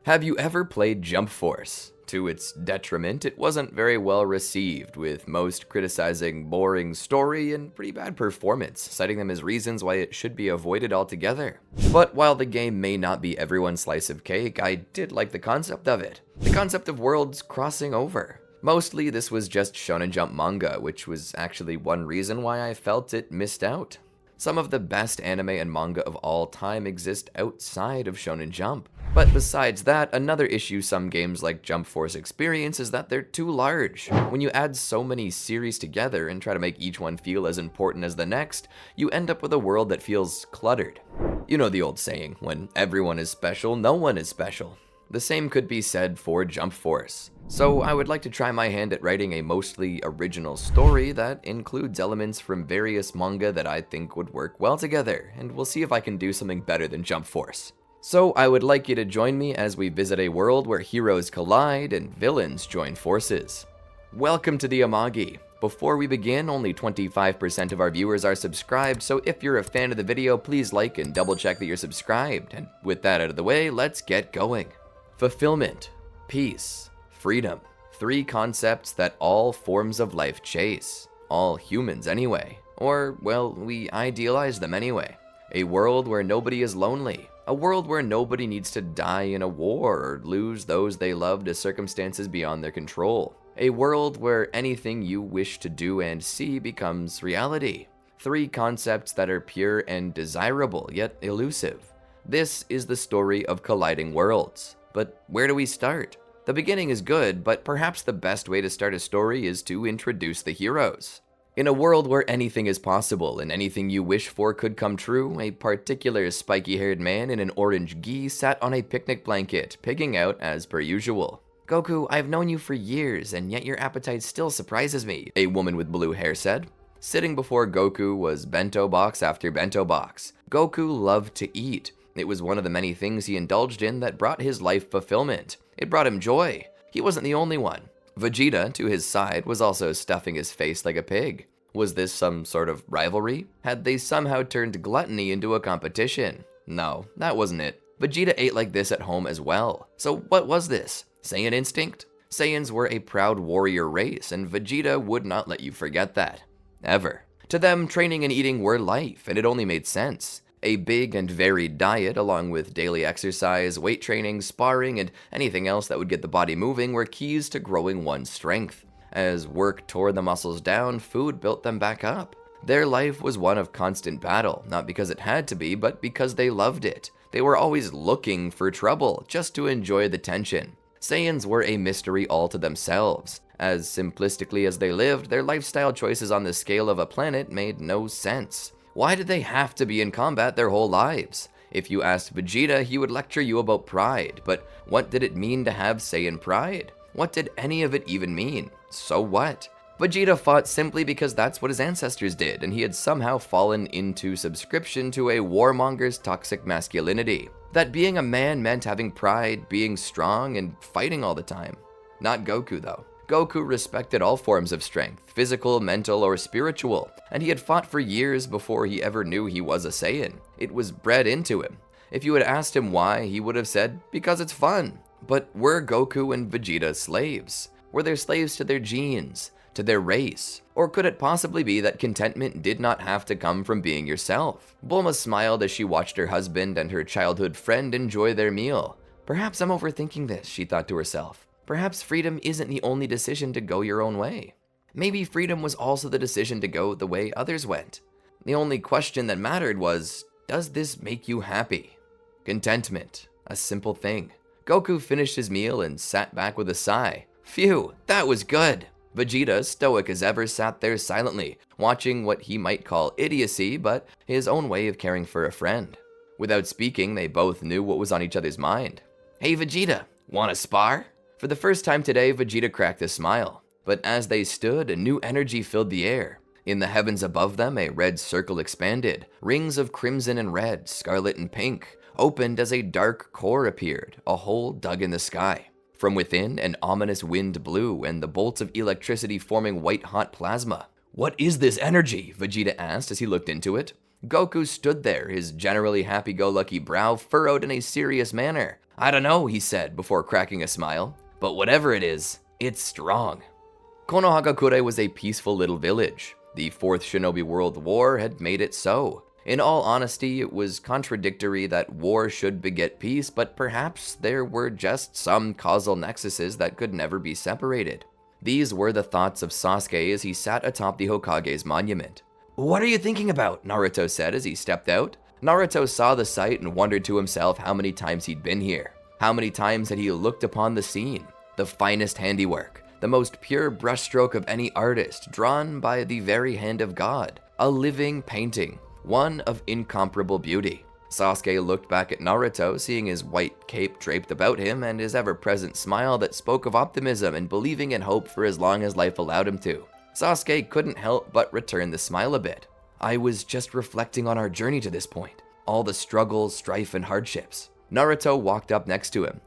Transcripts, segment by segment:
Have you ever played Jump Force? To its detriment, it wasn't very well received, with most criticizing boring story and pretty bad performance, citing them as reasons why it should be avoided altogether. But while the game may not be everyone's slice of cake, I did like the concept of it. The concept of worlds crossing over. Mostly this was just Shonen Jump manga, which was actually one reason why I felt it missed out. Some of the best anime and manga of all time exist outside of Shonen Jump. But besides that, another issue some games like Jump Force experience is that they're too large. When you add so many series together and try to make each one feel as important as the next, you end up with a world that feels cluttered. You know the old saying, when everyone is special, no one is special. The same could be said for Jump Force. So I would like to try my hand at writing a mostly original story that includes elements from various manga that I think would work well together, and we'll see if I can do something better than Jump Force. So I would like you to join me as we visit a world where heroes collide and villains join forces. Welcome to the Amagi. Before we begin, only 25% of our viewers are subscribed, so if you're a fan of the video, please like and double check that you're subscribed. And with that out of the way, let's get going. Fulfillment, peace, freedom. Three concepts that all forms of life chase. All humans anyway. Or, well, we idealize them anyway. A world where nobody is lonely. A world where nobody needs to die in a war or lose those they love to circumstances beyond their control. A world where anything you wish to do and see becomes reality. Three concepts that are pure and desirable, yet elusive. This is the story of colliding worlds. But where do we start? The beginning is good, but perhaps the best way to start a story is to introduce the heroes. In a world where anything is possible and anything you wish for could come true, a particular spiky-haired man in an orange gi sat on a picnic blanket, pigging out as per usual. "Goku, I've known you for years, and yet your appetite still surprises me," a woman with blue hair said. Sitting before Goku was bento box after bento box. Goku loved to eat. It was one of the many things he indulged in that brought his life fulfillment. It brought him joy. He wasn't the only one. Vegeta, to his side, was also stuffing his face like a pig. Was this some sort of rivalry? Had they somehow turned gluttony into a competition? No, that wasn't it. Vegeta ate like this at home as well. So what was this? Saiyan instinct? Saiyans were a proud warrior race, and Vegeta would not let you forget that. Ever. To them, training and eating were life, and it only made sense. A big and varied diet, along with daily exercise, weight training, sparring, and anything else that would get the body moving were keys to growing one's strength. As work tore the muscles down, food built them back up. Their life was one of constant battle, not because it had to be, but because they loved it. They were always looking for trouble, just to enjoy the tension. Saiyans were a mystery all to themselves. As simplistically as they lived, their lifestyle choices on the scale of a planet made no sense. Why did they have to be in combat their whole lives? If you asked Vegeta, he would lecture you about pride, but what did it mean to have Saiyan pride? What did any of it even mean? So what? Vegeta fought simply because that's what his ancestors did, and he had somehow fallen into subscription to a warmonger's toxic masculinity. That being a man meant having pride, being strong, and fighting all the time. Not Goku, though. Goku respected all forms of strength, physical, mental, or spiritual, and he had fought for years before he ever knew he was a Saiyan. It was bred into him. If you had asked him why, he would have said, because it's fun. But were Goku and Vegeta slaves? Were they slaves to their genes, to their race? Or could it possibly be that contentment did not have to come from being yourself? Bulma smiled as she watched her husband and her childhood friend enjoy their meal. Perhaps I'm overthinking this, she thought to herself. Perhaps freedom isn't the only decision to go your own way. Maybe freedom was also the decision to go the way others went. The only question that mattered was, does this make you happy? Contentment, a simple thing. Goku finished his meal and sat back with a sigh. Phew, that was good. Vegeta, stoic as ever, sat there silently, watching what he might call idiocy, but his own way of caring for a friend. Without speaking, they both knew what was on each other's mind. Hey Vegeta, wanna spar? For the first time today, Vegeta cracked a smile. But as they stood, a new energy filled the air. In the heavens above them, a red circle expanded. Rings of crimson and red, scarlet and pink, opened as a dark core appeared, a hole dug in the sky. From within, an ominous wind blew, and the bolts of electricity forming white-hot plasma. "What is this energy?" Vegeta asked as he looked into it. Goku stood there, his generally happy-go-lucky brow furrowed in a serious manner. I don't know, he said before cracking a smile, but whatever it is, it's strong. Konohagakure was a peaceful little village. The Fourth Shinobi World War had made it so. In all honesty, it was contradictory that war should beget peace, but perhaps there were just some causal nexuses that could never be separated. These were the thoughts of Sasuke as he sat atop the Hokage's monument. "What are you thinking about?" Naruto said as he stepped out. Naruto saw the sight and wondered to himself how many times he'd been here. How many times had he looked upon the scene? The finest handiwork, the most pure brushstroke of any artist, drawn by the very hand of God. A living painting, one of incomparable beauty. Sasuke looked back at Naruto, seeing his white cape draped about him and his ever-present smile that spoke of optimism and believing in hope for as long as life allowed him to. Sasuke couldn't help but return the smile a bit. "I was just reflecting on our journey to this point. All the struggles, strife, and hardships." Naruto walked up next to him.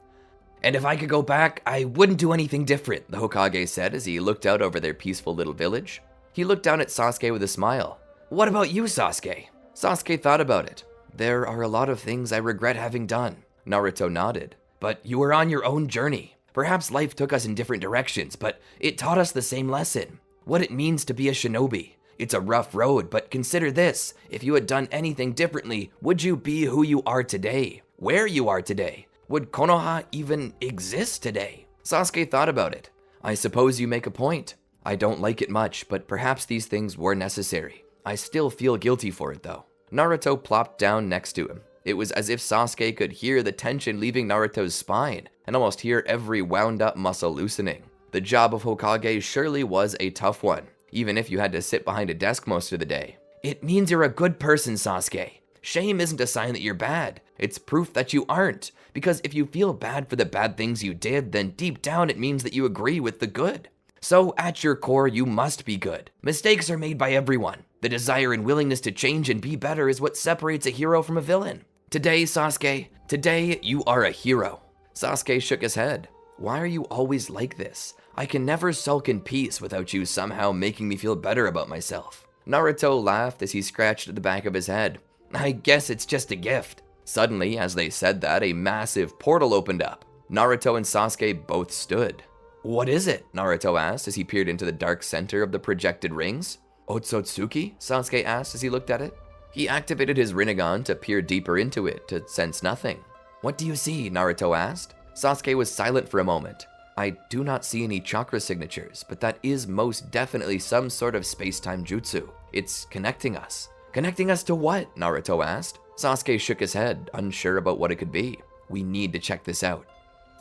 "And if I could go back, I wouldn't do anything different," the Hokage said as he looked out over their peaceful little village. He looked down at Sasuke with a smile. "What about you, Sasuke?" Sasuke thought about it. "There are a lot of things I regret having done." Naruto nodded. "But you were on your own journey. Perhaps life took us in different directions, but it taught us the same lesson. What it means to be a shinobi. It's a rough road, but consider this. If you had done anything differently, would you be who you are today? Where you are today? Would Konoha even exist today?" Sasuke thought about it. "I suppose you make a point. I don't like it much, but perhaps these things were necessary. I still feel guilty for it though." Naruto plopped down next to him. It was as if Sasuke could hear the tension leaving Naruto's spine and almost hear every wound up muscle loosening. The job of Hokage surely was a tough one, even if you had to sit behind a desk most of the day. "It means you're a good person, Sasuke. Shame isn't a sign that you're bad. It's proof that you aren't. Because if you feel bad for the bad things you did, then deep down it means that you agree with the good. So at your core, you must be good. Mistakes are made by everyone. The desire and willingness to change and be better is what separates a hero from a villain. Today, Sasuke, today you are a hero." Sasuke shook his head. "Why are you always like this? I can never sulk in peace without you somehow making me feel better about myself." Naruto laughed as he scratched at the back of his head. "I guess it's just a gift." Suddenly, as they said that, a massive portal opened up. Naruto and Sasuke both stood. "What is it?" Naruto asked as he peered into the dark center of the projected rings. "Otsutsuki?" Sasuke asked as he looked at it. He activated his Rinnegan to peer deeper into it to sense nothing. "What do you see?" Naruto asked. Sasuke was silent for a moment. "I do not see any chakra signatures, but that is most definitely some sort of space-time jutsu. It's connecting us." "Connecting us to what?" Naruto asked. Sasuke shook his head, unsure about what it could be. "We need to check this out."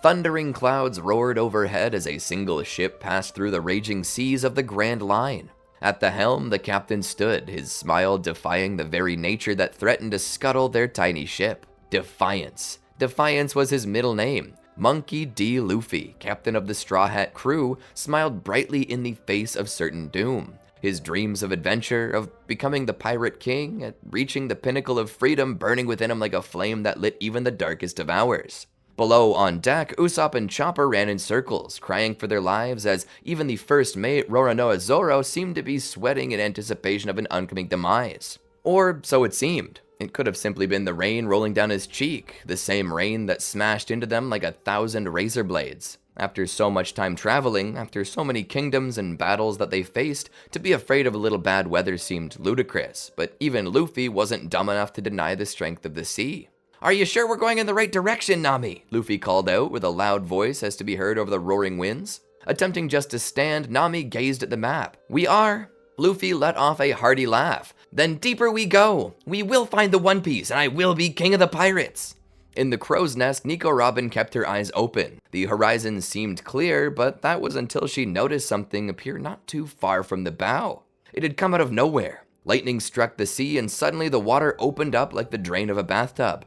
Thundering clouds roared overhead as a single ship passed through the raging seas of the Grand Line. At the helm, the captain stood, his smile defying the very nature that threatened to scuttle their tiny ship. Defiance. Defiance was his middle name. Monkey D. Luffy, captain of the Straw Hat crew, smiled brightly in the face of certain doom. His dreams of adventure, of becoming the pirate king, at reaching the pinnacle of freedom burning within him like a flame that lit even the darkest of hours. Below on deck, Usopp and Chopper ran in circles, crying for their lives as even the first mate, Roronoa Zoro, seemed to be sweating in anticipation of an oncoming demise. Or so it seemed. It could have simply been the rain rolling down his cheek, the same rain that smashed into them like 1,000 razor blades. After so much time traveling, after so many kingdoms and battles that they faced, to be afraid of a little bad weather seemed ludicrous, but even Luffy wasn't dumb enough to deny the strength of the sea. "Are you sure we're going in the right direction, Nami?" Luffy called out with a loud voice as to be heard over the roaring winds. Attempting just to stand, Nami gazed at the map. "We are." Luffy let off a hearty laugh. "Then deeper we go. We will find the One Piece, and I will be king of the pirates." In the crow's nest, Nico Robin kept her eyes open. The horizon seemed clear, but that was until she noticed something appear not too far from the bow. It had come out of nowhere. Lightning struck the sea, and suddenly the water opened up like the drain of a bathtub.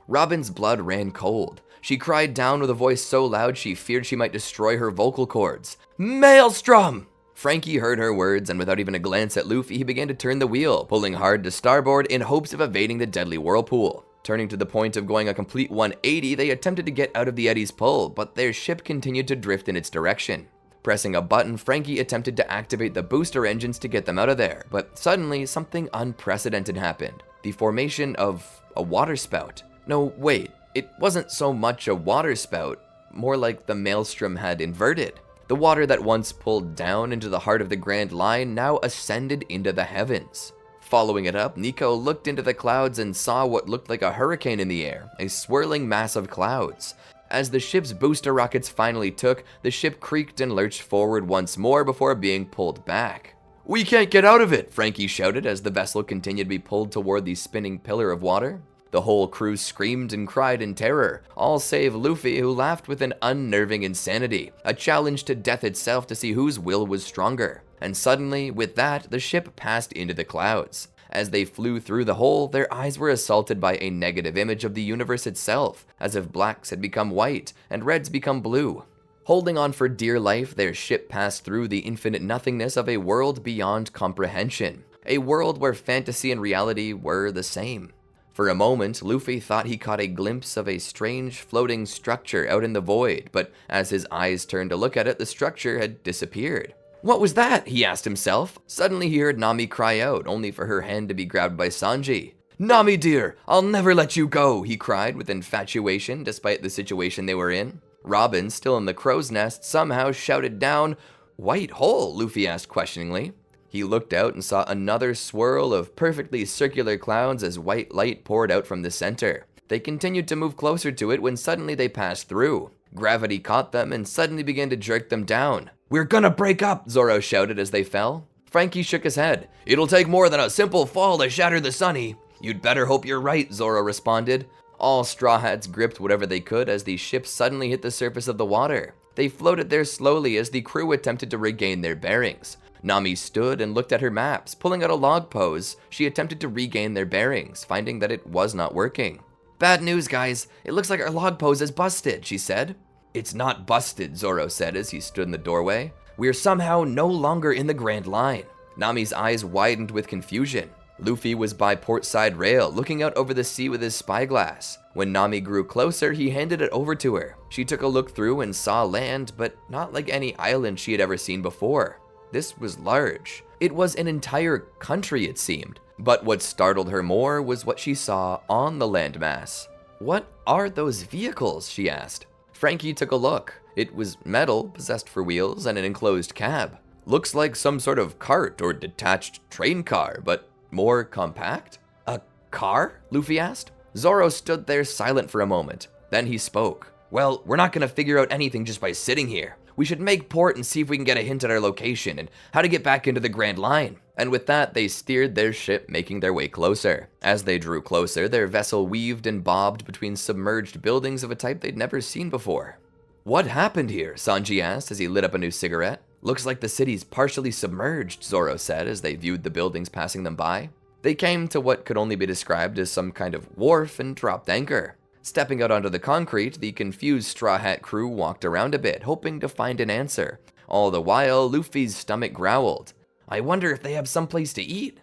Robin's blood ran cold. She cried down with a voice so loud she feared she might destroy her vocal cords. "Maelstrom!" Frankie heard her words, and without even a glance at Luffy, he began to turn the wheel, pulling hard to starboard in hopes of evading the deadly whirlpool. Turning to the point of going a complete 180, they attempted to get out of the eddy's pull, but their ship continued to drift in its direction. Pressing a button, Frankie attempted to activate the booster engines to get them out of there, but suddenly something unprecedented happened. The formation of a water spout. No, wait, It wasn't so much a water spout, more like the maelstrom had inverted. The water that once pulled down into the heart of the Grand Line now ascended into the heavens. Following it up, Nico looked into the clouds and saw what looked like a hurricane in the air, a swirling mass of clouds. As the ship's booster rockets finally took, the ship creaked and lurched forward once more before being pulled back. "We can't get out of it," Frankie shouted as the vessel continued to be pulled toward the spinning pillar of water. The whole crew screamed and cried in terror, all save Luffy, who laughed with an unnerving insanity, a challenge to death itself to see whose will was stronger. And suddenly, with that, the ship passed into the clouds. As they flew through the hole, their eyes were assaulted by a negative image of the universe itself, as if blacks had become white and reds become blue. Holding on for dear life, their ship passed through the infinite nothingness of a world beyond comprehension, a world where fantasy and reality were the same. For a moment, Luffy thought he caught a glimpse of a strange floating structure out in the void, but as his eyes turned to look at it, the structure had disappeared. "What was that?" he asked himself. Suddenly he heard Nami cry out, only for her hand to be grabbed by Sanji. "Nami dear, I'll never let you go," he cried with infatuation despite the situation they were in. Robin, still in the crow's nest, somehow shouted down, "White hole?" Luffy asked questioningly. He looked out and saw another swirl of perfectly circular clouds as white light poured out from the center. They continued to move closer to it when suddenly they passed through. Gravity caught them and suddenly began to jerk them down. "We're gonna break up," Zoro shouted as they fell. Frankie shook his head. "It'll take more than a simple fall to shatter the Sunny." "You'd better hope you're right," Zoro responded. All Straw Hats gripped whatever they could as the ship suddenly hit the surface of the water. They floated there slowly as the crew attempted to regain their bearings. Nami stood and looked at her maps. Pulling out a log pose, she attempted to regain their bearings, finding that it was not working. "Bad news, guys. It looks like our log pose is busted," she said. "It's not busted," Zoro said as he stood in the doorway. "We're somehow no longer in the Grand Line." Nami's eyes widened with confusion. Luffy was by portside rail, looking out over the sea with his spyglass. When Nami grew closer, he handed it over to her. She took a look through and saw land, but not like any island she had ever seen before. This was large. It was an entire country, it seemed. But what startled her more was what she saw on the landmass. "What are those vehicles?" she asked. Frankie took a look. It was metal, possessed for wheels, and an enclosed cab. "Looks like some sort of cart or detached train car, but more compact?" "A car?" Luffy asked. Zoro stood there silent for a moment. Then he spoke. "Well, we're not gonna figure out anything just by sitting here. We should make port and see if we can get a hint at our location and how to get back into the Grand Line." And with that, they steered their ship, making their way closer. As they drew closer, their vessel weaved and bobbed between submerged buildings of a type they'd never seen before. "What happened here?" Sanji asked as he lit up a new cigarette. "Looks like the city's partially submerged," Zoro said as they viewed the buildings passing them by. They came to what could only be described as some kind of wharf and dropped anchor. Stepping out onto the concrete, the confused Straw Hat crew walked around a bit, hoping to find an answer. All the while, Luffy's stomach growled. "I wonder if they have someplace to eat."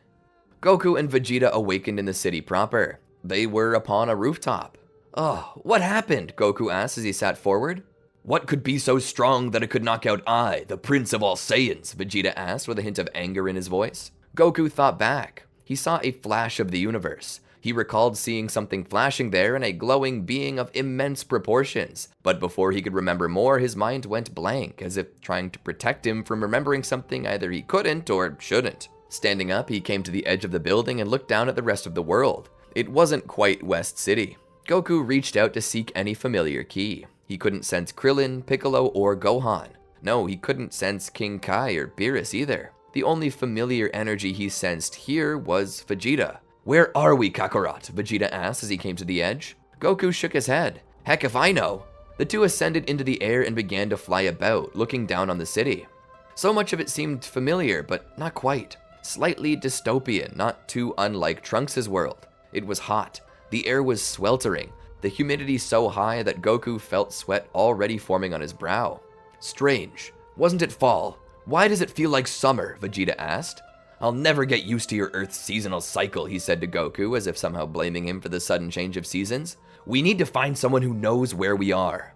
Goku and Vegeta awakened in the city proper. They were upon a rooftop. "Oh, what happened?" Goku asked as he sat forward. "What could be so strong that it could knock out I, the Prince of all Saiyans?" Vegeta asked with a hint of anger in his voice. Goku thought back. He saw a flash of the universe. He recalled seeing something flashing there in a glowing being of immense proportions. But before he could remember more, his mind went blank, as if trying to protect him from remembering something either he couldn't or shouldn't. Standing up, he came to the edge of the building and looked down at the rest of the world. It wasn't quite West City. Goku reached out to seek any familiar key. He couldn't sense Krillin, Piccolo, or Gohan. No, he couldn't sense King Kai or Beerus either. The only familiar energy he sensed here was Vegeta. "Where are we, Kakarot?" Vegeta asked as he came to the edge. Goku shook his head. "Heck if I know." The two ascended into the air and began to fly about, looking down on the city. So much of it seemed familiar, but not quite. Slightly dystopian, not too unlike Trunks' world. It was hot. The air was sweltering, the humidity so high that Goku felt sweat already forming on his brow. "Strange. Wasn't it fall? Why does it feel like summer?" Vegeta asked. "I'll never get used to your Earth's seasonal cycle," he said to Goku, as if somehow blaming him for the sudden change of seasons. "We need to find someone who knows where we are."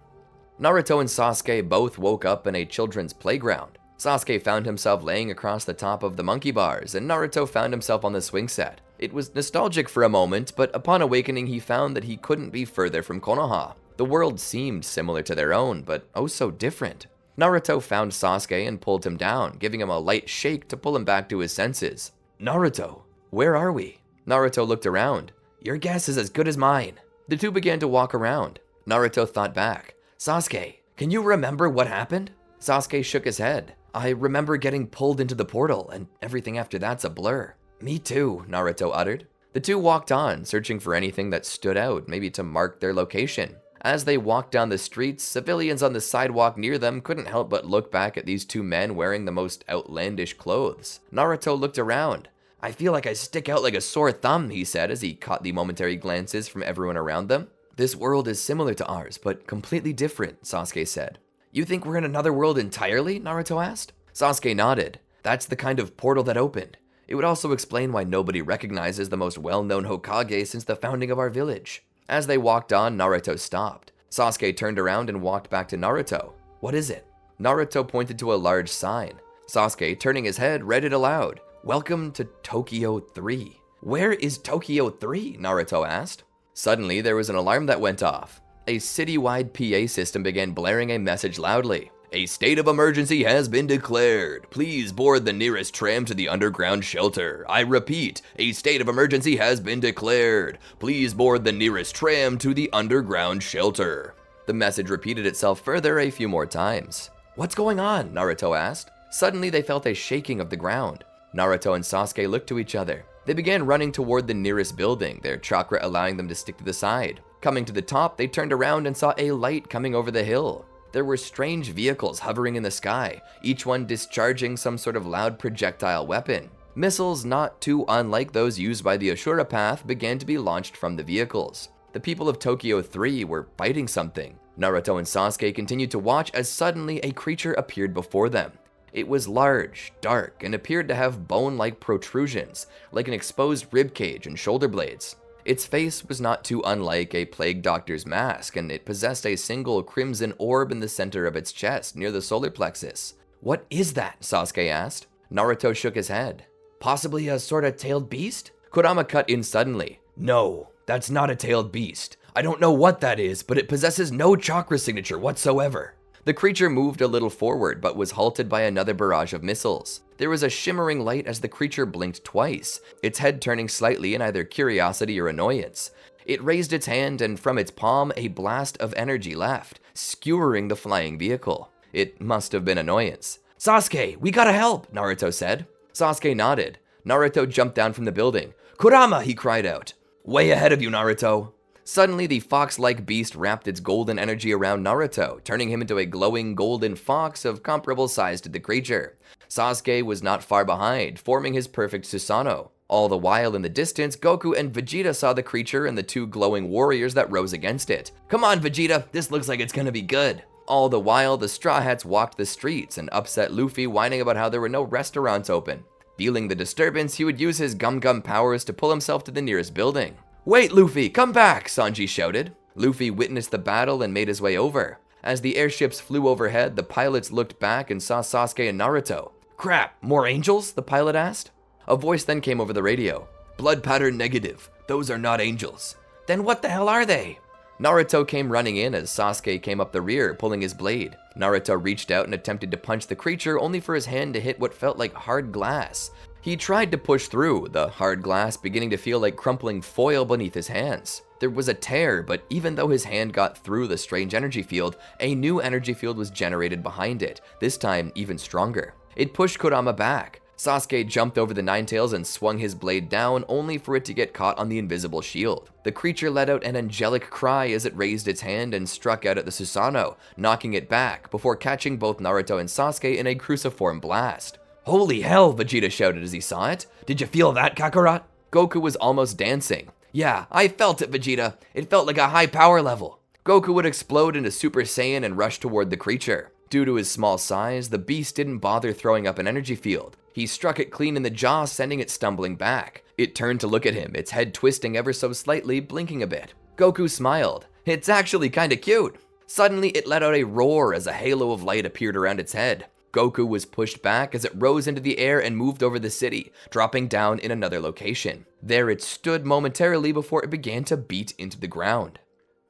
Naruto and Sasuke both woke up in a children's playground. Sasuke found himself laying across the top of the monkey bars, and Naruto found himself on the swing set. It was nostalgic for a moment, but upon awakening he found that he couldn't be further from Konoha. The world seemed similar to their own, but oh so different. Naruto found Sasuke and pulled him down, giving him a light shake to pull him back to his senses. Naruto, where are we? Naruto looked around. Your guess is as good as mine. The two began to walk around. Naruto thought back. Sasuke, can you remember what happened? Sasuke shook his head. I remember getting pulled into the portal, and everything after that's a blur. Me too, Naruto uttered. The two walked on, searching for anything that stood out, maybe to mark their location. As they walked down the streets, civilians on the sidewalk near them couldn't help but look back at these two men wearing the most outlandish clothes. Naruto looked around. I feel like I stick out like a sore thumb, he said as he caught the momentary glances from everyone around them. This world is similar to ours, but completely different, Sasuke said. You think we're in another world entirely? Naruto asked. Sasuke nodded. That's the kind of portal that opened. It would also explain why nobody recognizes the most well-known Hokage since the founding of our village. As they walked on, Naruto stopped. Sasuke turned around and walked back to Naruto. What is it? Naruto pointed to a large sign. Sasuke, turning his head, read it aloud. Welcome to Tokyo 3. Where is Tokyo 3? Naruto asked. Suddenly, there was an alarm that went off. A citywide PA system began blaring a message loudly. A state of emergency has been declared. Please board the nearest tram to the underground shelter. I repeat, a state of emergency has been declared. Please board the nearest tram to the underground shelter. The message repeated itself further a few more times. What's going on? Naruto asked. Suddenly, they felt a shaking of the ground. Naruto and Sasuke looked to each other. They began running toward the nearest building, their chakra allowing them to stick to the side. Coming to the top, they turned around and saw a light coming over the hill. There were strange vehicles hovering in the sky, each one discharging some sort of loud projectile weapon. Missiles not too unlike those used by the Ashura Path began to be launched from the vehicles. The people of Tokyo 3 were fighting something. Naruto and Sasuke continued to watch as suddenly a creature appeared before them. It was large, dark, and appeared to have bone-like protrusions, like an exposed ribcage and shoulder blades. Its face was not too unlike a plague doctor's mask, and it possessed a single crimson orb in the center of its chest, near the solar plexus. What is that? Sasuke asked. Naruto shook his head. Possibly a sort of tailed beast? Kurama cut in suddenly. No, that's not a tailed beast. I don't know what that is, but it possesses no chakra signature whatsoever. The creature moved a little forward, but was halted by another barrage of missiles. There was a shimmering light as the creature blinked twice, its head turning slightly in either curiosity or annoyance. It raised its hand, and from its palm, a blast of energy left, skewering the flying vehicle. It must have been annoyance. Sasuke, we gotta help, Naruto said. Sasuke nodded. Naruto jumped down from the building. Kurama, he cried out. Way ahead of you, Naruto. Suddenly, the fox-like beast wrapped its golden energy around Naruto, turning him into a glowing golden fox of comparable size to the creature. Sasuke was not far behind, forming his perfect Susanoo. All the while in the distance, Goku and Vegeta saw the creature and the two glowing warriors that rose against it. Come on, Vegeta, this looks like it's gonna be good. All the while, the Straw Hats walked the streets and upset Luffy, whining about how there were no restaurants open. Feeling the disturbance, he would use his gum-gum powers to pull himself to the nearest building. Wait, Luffy, come back, Sanji shouted. Luffy witnessed the battle and made his way over. As the airships flew overhead, the pilots looked back and saw Sasuke and Naruto. Crap, more angels? The pilot asked. A voice then came over the radio. Blood pattern negative. Those are not angels. Then what the hell are they? Naruto came running in as Sasuke came up the rear, pulling his blade. Naruto reached out and attempted to punch the creature, only for his hand to hit what felt like hard glass. He tried to push through, the hard glass beginning to feel like crumpling foil beneath his hands. There was a tear, but even though his hand got through the strange energy field, a new energy field was generated behind it, this time even stronger. It pushed Kurama back. Sasuke jumped over the Ninetales and swung his blade down, only for it to get caught on the invisible shield. The creature let out an angelic cry as it raised its hand and struck out at the Susanoo, knocking it back, before catching both Naruto and Sasuke in a cruciform blast. Holy hell, Vegeta shouted as he saw it. Did you feel that, Kakarot? Goku was almost dancing. Yeah, I felt it, Vegeta. It felt like a high power level. Goku would explode into Super Saiyan and rush toward the creature. Due to his small size, the beast didn't bother throwing up an energy field. He struck it clean in the jaw, sending it stumbling back. It turned to look at him, its head twisting ever so slightly, blinking a bit. Goku smiled. It's actually kinda cute. Suddenly, it let out a roar as a halo of light appeared around its head. Goku was pushed back as it rose into the air and moved over the city, dropping down in another location. There it stood momentarily before it began to beat into the ground.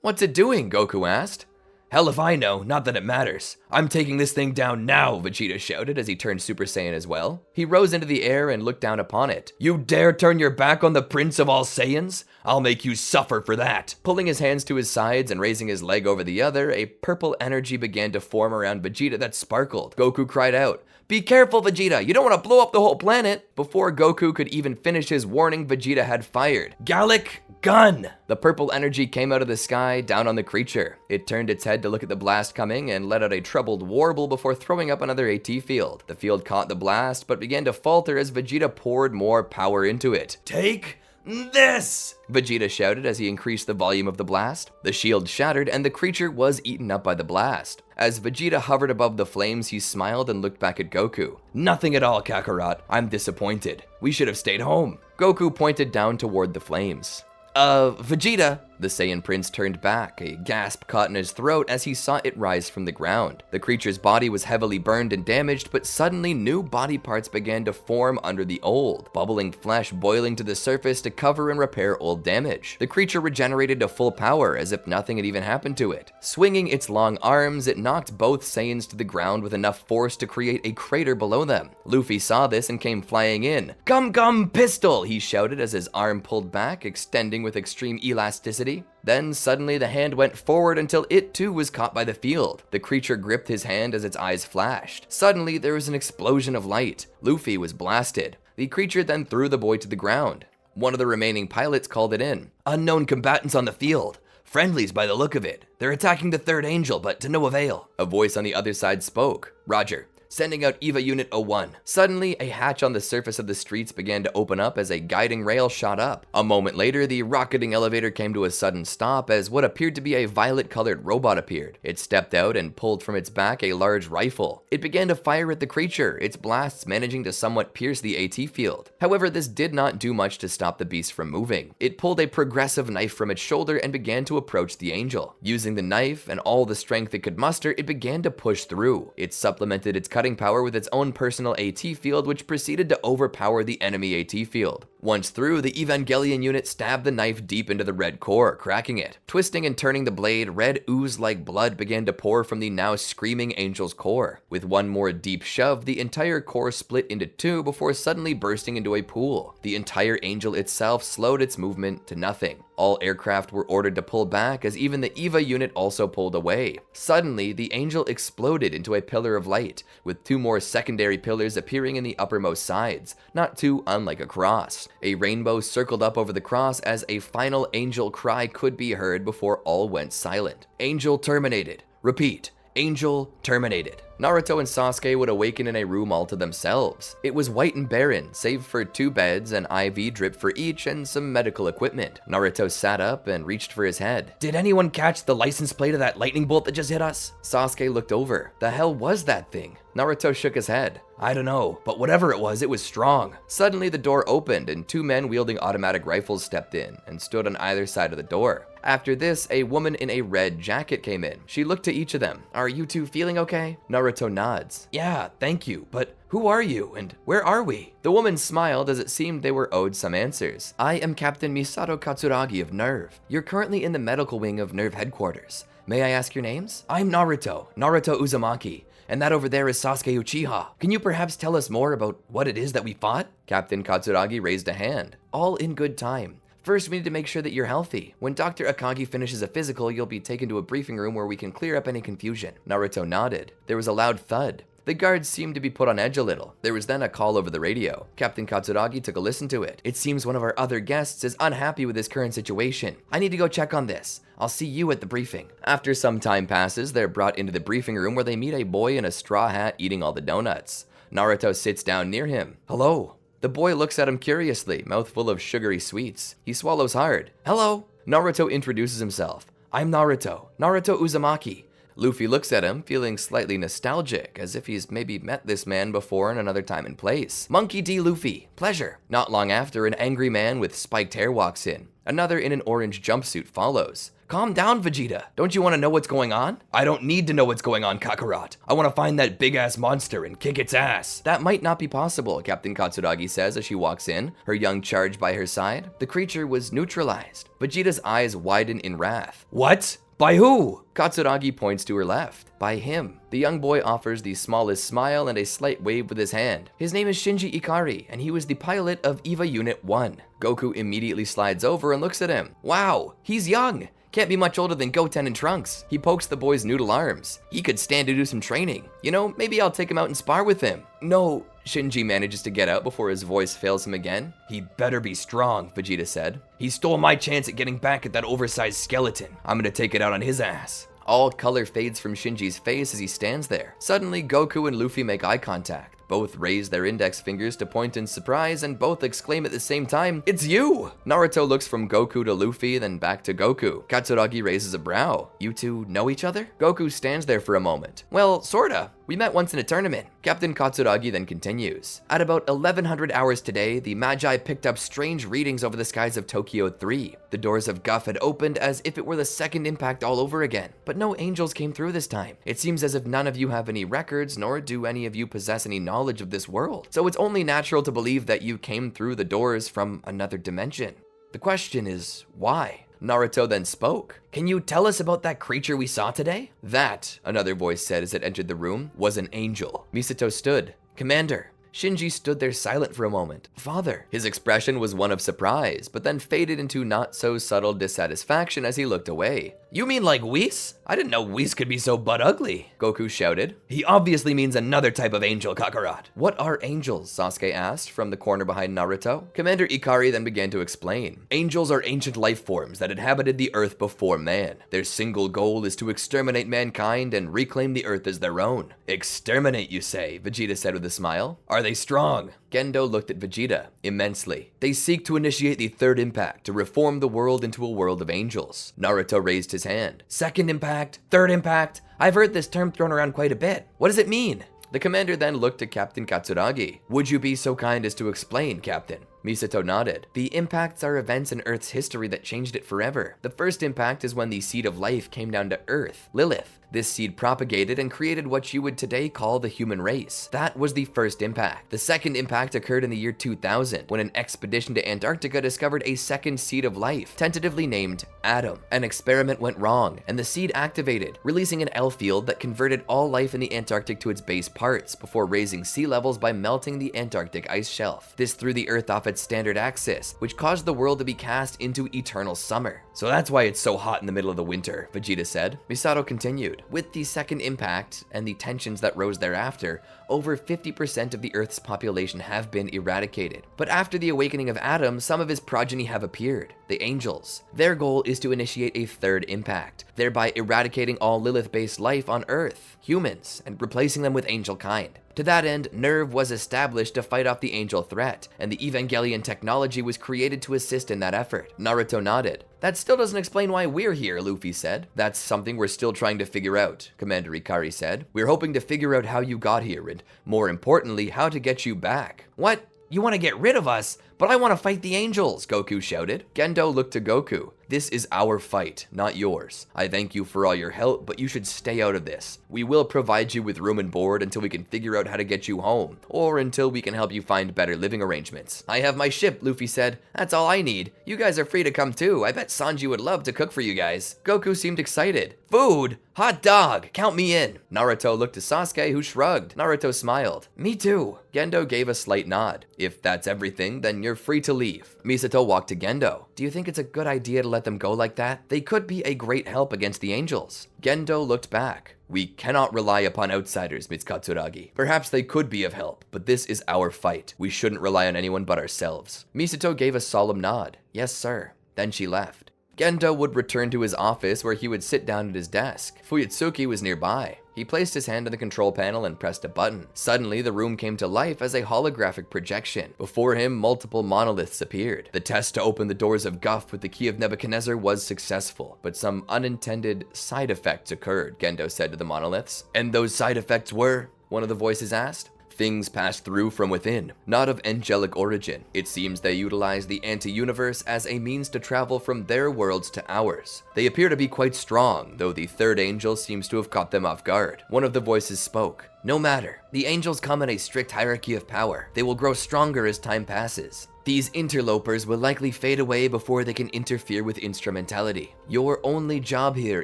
"What's it doing?" Goku asked. "Hell if I know, not that it matters. I'm taking this thing down now," Vegeta shouted as he turned Super Saiyan as well. He rose into the air and looked down upon it. "You dare turn your back on the Prince of all Saiyans? I'll make you suffer for that." Pulling his hands to his sides and raising his leg over the other, a purple energy began to form around Vegeta that sparkled. Goku cried out, "Be careful, Vegeta, you don't want to blow up the whole planet." Before Goku could even finish his warning, Vegeta had fired. Gallic Gun! The purple energy came out of the sky down on the creature. It turned its head to look at the blast coming and let out a troubled warble before throwing up another AT field. The field caught the blast but began to falter as Vegeta poured more power into it. "Take this!" Vegeta shouted as he increased the volume of the blast. The shield shattered and the creature was eaten up by the blast. As Vegeta hovered above the flames, he smiled and looked back at Goku. "Nothing at all, Kakarot. I'm disappointed. We should have stayed home." Goku pointed down toward the flames. Vegeta." The Saiyan Prince turned back, a gasp caught in his throat as he saw it rise from the ground. The creature's body was heavily burned and damaged, but suddenly new body parts began to form under the old, bubbling flesh boiling to the surface to cover and repair old damage. The creature regenerated to full power as if nothing had even happened to it. Swinging its long arms, it knocked both Saiyans to the ground with enough force to create a crater below them. Luffy saw this and came flying in. "Gum pistol!" he shouted as his arm pulled back, extending with extreme elasticity. Then suddenly the hand went forward until it too was caught by the field. The creature gripped his hand as its eyes flashed. Suddenly there was an explosion of light. Luffy was blasted. The creature then threw the boy to the ground. One of the remaining pilots called it in. "Unknown combatants on the field. Friendlies by the look of it. They're attacking the third angel, but to no avail." A voice on the other side spoke. "Roger. Sending out EVA Unit 01. Suddenly, a hatch on the surface of the streets began to open up as a guiding rail shot up. A moment later, the rocketing elevator came to a sudden stop as what appeared to be a violet-colored robot appeared. It stepped out and pulled from its back a large rifle. It began to fire at the creature, its blasts managing to somewhat pierce the AT field. However, this did not do much to stop the beast from moving. It pulled a progressive knife from its shoulder and began to approach the angel. Using the knife and all the strength it could muster, it began to push through. It supplemented its cutting power with its own personal AT field, which proceeded to overpower the enemy AT field. Once through, the Evangelion unit stabbed the knife deep into the red core, cracking it. Twisting and turning the blade, red ooze-like blood began to pour from the now screaming angel's core. With one more deep shove, the entire core split into two before suddenly bursting into a pool. The entire angel itself slowed its movement to nothing. All aircraft were ordered to pull back as even the EVA unit also pulled away. Suddenly, the angel exploded into a pillar of light, with two more secondary pillars appearing in the uppermost sides, not too unlike a cross. A rainbow circled up over the cross as a final angel cry could be heard before all went silent. Angel terminated. Repeat. Angel terminated. Naruto and Sasuke would awaken in a room all to themselves. It was white and barren, save for 2 beds, an IV drip for each, and some medical equipment. Naruto sat up and reached for his head. "Did anyone catch the license plate of that lightning bolt that just hit us?" Sasuke looked over. The hell was that thing? Naruto shook his head. "I don't know, but whatever it was strong." Suddenly the door opened and 2 men wielding automatic rifles stepped in and stood on either side of the door. After this, a woman in a red jacket came in. She looked to each of them. "Are you two feeling okay?" Naruto nods. "Yeah, thank you, but who are you and where are we?" The woman smiled as it seemed they were owed some answers. "I am Captain Misato Katsuragi of NERV. You're currently in the medical wing of NERV headquarters. May I ask your names?" "I'm Naruto Uzumaki. And that over there is Sasuke Uchiha. Can you perhaps tell us more about what it is that we fought?" Captain Katsuragi raised a hand. "All in good time. First, we need to make sure that you're healthy. When Dr. Akagi finishes a physical, you'll be taken to a briefing room where we can clear up any confusion." Naruto nodded. There was a loud thud. The guards seemed to be put on edge a little. There was then a call over the radio. Captain Katsuragi took a listen to it. "It seems one of our other guests is unhappy with his current situation. I need to go check on this. I'll see you at the briefing." After some time passes, they're brought into the briefing room where they meet a boy in a straw hat eating all the donuts. Naruto sits down near him. "Hello." The boy looks at him curiously, mouthful of sugary sweets. He swallows hard. "Hello." Naruto introduces himself. "I'm Naruto Uzumaki." Luffy looks at him, feeling slightly nostalgic, as if he's maybe met this man before in another time and place. "Monkey D. Luffy, pleasure." Not long after, an angry man with spiked hair walks in. Another in an orange jumpsuit follows. Calm down, Vegeta. Don't you want to know what's going on? I don't need to know what's going on, Kakarot. I want to find that big-ass monster and kick its ass. That might not be possible, Captain Katsuragi says as she walks in, her young charge by her side. The creature was neutralized. Vegeta's eyes widen in wrath. What? By who? Katsuragi points to her left. By him. The young boy offers the smallest smile and a slight wave with his hand. His name is Shinji Ikari, and he was the pilot of EVA Unit 1. Goku immediately slides over and looks at him. Wow, he's young. Can't be much older than Goten and Trunks. He pokes the boy's noodle arms. He could stand to do some training. You know, maybe I'll take him out and spar with him. No, Shinji manages to get out before his voice fails him again. He better be strong, Vegeta said. He stole my chance at getting back at that oversized skeleton. I'm gonna take it out on his ass. All color fades from Shinji's face as he stands there. Suddenly, Goku and Luffy make eye contact. Both raise their index fingers to point in surprise, and both exclaim at the same time, "It's you!" Naruto looks from Goku to Luffy, then back to Goku. Katsuragi raises a brow. You two know each other? Goku stands there for a moment. Well, sorta. We met once in a tournament. Captain Katsuragi then continues. At about 1100 hours today, the Magi picked up strange readings over the skies of Tokyo 3. The doors of Guff had opened as if it were the second impact all over again. But no angels came through this time. It seems as if none of you have any records, nor do any of you possess any knowledge of this world. So it's only natural to believe that you came through the doors from another dimension. The question is, why? Naruto then spoke. Can you tell us about that creature we saw today? That, another voice said as it entered the room, was an angel. Misato stood. Commander. Shinji stood there silent for a moment. Father. His expression was one of surprise, but then faded into not so subtle dissatisfaction as he looked away. You mean like Whis? I didn't know Whis could be so butt ugly, Goku shouted. He obviously means another type of angel, Kakarot. What are angels? Sasuke asked from the corner behind Naruto. Commander Ikari then began to explain. Angels are ancient life forms that inhabited the earth before man. Their single goal is to exterminate mankind and reclaim the earth as their own. Exterminate, you say? Vegeta said with a smile. Are they strong? Gendo looked at Vegeta. Immensely. They seek to initiate the third impact to reform the world into a world of angels. Naruto raised his hand. Second impact? Third impact? I've heard this term thrown around quite a bit. What does it mean? The commander then looked at Captain Katsuragi. Would you be so kind as to explain, Captain? Misato nodded. The impacts are events in Earth's history that changed it forever. The first impact is when the seed of life came down to Earth, Lilith. This seed propagated and created what you would today call the human race. That was the first impact. The second impact occurred in the year 2000, when an expedition to Antarctica discovered a second seed of life, tentatively named Adam. An experiment went wrong, and the seed activated, releasing an L field that converted all life in the Antarctic to its base parts, before raising sea levels by melting the Antarctic ice shelf. This threw the Earth off its standard axis, which caused the world to be cast into eternal summer. So that's why it's so hot in the middle of the winter, Vegeta said. Misato continued. With the second impact and the tensions that rose thereafter, over 50% of the Earth's population have been eradicated. But after the awakening of Adam, some of his progeny have appeared, the angels. Their goal is to initiate a third impact, thereby eradicating all Lilith-based life on Earth, humans, and replacing them with angel kind. To that end, Nerve was established to fight off the angel threat, and the Evangelion technology was created to assist in that effort. Naruto nodded. That still doesn't explain why we're here, Luffy said. That's something we're still trying to figure out, Commander Ikari said. We're hoping to figure out how you got here, and more importantly, how to get you back. What? You want to get rid of us? But I want to fight the angels, Goku shouted. Gendo looked to Goku. This is our fight, not yours. I thank you for all your help, but you should stay out of this. We will provide you with room and board until we can figure out how to get you home, or until we can help you find better living arrangements. I have my ship, Luffy said. That's all I need. You guys are free to come too. I bet Sanji would love to cook for you guys. Goku seemed excited. Food! Hot dog! Count me in! Naruto looked to Sasuke, who shrugged. Naruto smiled. Me too. Gendo gave a slight nod. If that's everything, then you're free to leave. Misato walked to Gendo. Do you think it's a good idea to let them go like that? They could be a great help against the angels. Gendo looked back. We cannot rely upon outsiders, Katsuragi. Perhaps they could be of help, but this is our fight. We shouldn't rely on anyone but ourselves. Misato gave a solemn nod. Yes, sir. Then she left. Gendo would return to his office where he would sit down at his desk. Fuyutsuki was nearby. He placed his hand on the control panel and pressed a button. Suddenly, the room came to life as a holographic projection. Before him, multiple monoliths appeared. The test to open the doors of Guff with the key of Nebuchadnezzar was successful, but some unintended side effects occurred, Gendo said to the monoliths. And those side effects were? One of the voices asked. Things pass through from within, not of angelic origin. It seems they utilize the anti-universe as a means to travel from their worlds to ours. They appear to be quite strong, though the third angel seems to have caught them off guard. One of the voices spoke. No matter. The angels come in a strict hierarchy of power. They will grow stronger as time passes. These interlopers will likely fade away before they can interfere with instrumentality. Your only job here,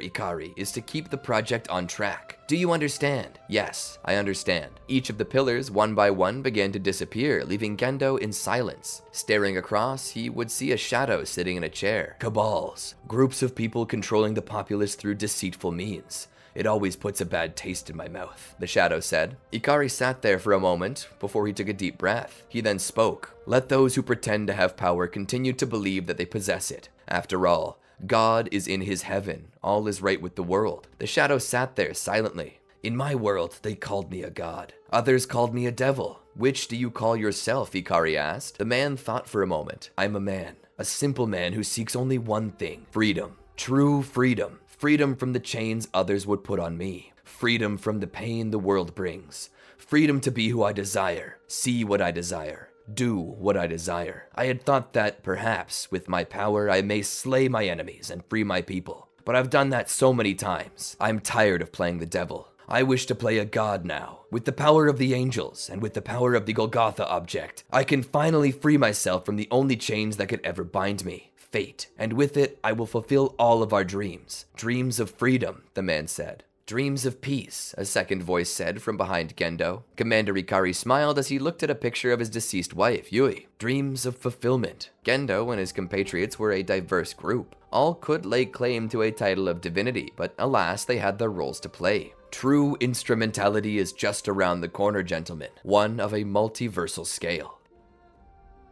Ikari, is to keep the project on track. Do you understand? Yes, I understand. Each of the pillars, one by one, began to disappear, leaving Gendo in silence. Staring across, he would see a shadow sitting in a chair. Cabals, groups of people controlling the populace through deceitful means. It always puts a bad taste in my mouth, the shadow said. Ikari sat there for a moment before he took a deep breath. He then spoke. Let those who pretend to have power continue to believe that they possess it. After all, God is in his heaven. All is right with the world. The shadow sat there silently. In my world, they called me a god. Others called me a devil. Which do you call yourself? Ikari asked. The man thought for a moment. I'm a man. A simple man who seeks only one thing. Freedom. True freedom. Freedom from the chains others would put on me. Freedom from the pain the world brings. Freedom to be who I desire. See what I desire. Do what I desire. I had thought that, perhaps, with my power, I may slay my enemies and free my people. But I've done that so many times. I'm tired of playing the devil. I wish to play a god now. With the power of the angels, and with the power of the Golgotha object, I can finally free myself from the only chains that could ever bind me. Fate, and with it, I will fulfill all of our dreams. Dreams of freedom, the man said. Dreams of peace, a second voice said from behind Gendo. Commander Ikari smiled as he looked at a picture of his deceased wife, Yui. Dreams of fulfillment. Gendo and his compatriots were a diverse group. All could lay claim to a title of divinity, but alas, they had their roles to play. True instrumentality is just around the corner, gentlemen. One of a multiversal scale.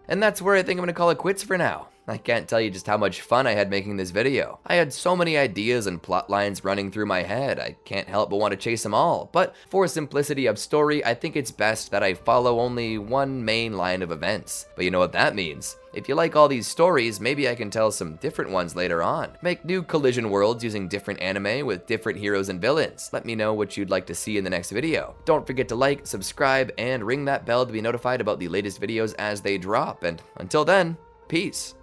And that's where I think I'm gonna call it quits for now. I can't tell you just how much fun I had making this video. I had so many ideas and plot lines running through my head, I can't help but want to chase them all. But for simplicity of story, I think it's best that I follow only one main line of events. But you know what that means. If you like all these stories, maybe I can tell some different ones later on. Make new collision worlds using different anime with different heroes and villains. Let me know what you'd like to see in the next video. Don't forget to like, subscribe, and ring that bell to be notified about the latest videos as they drop. And until then, peace.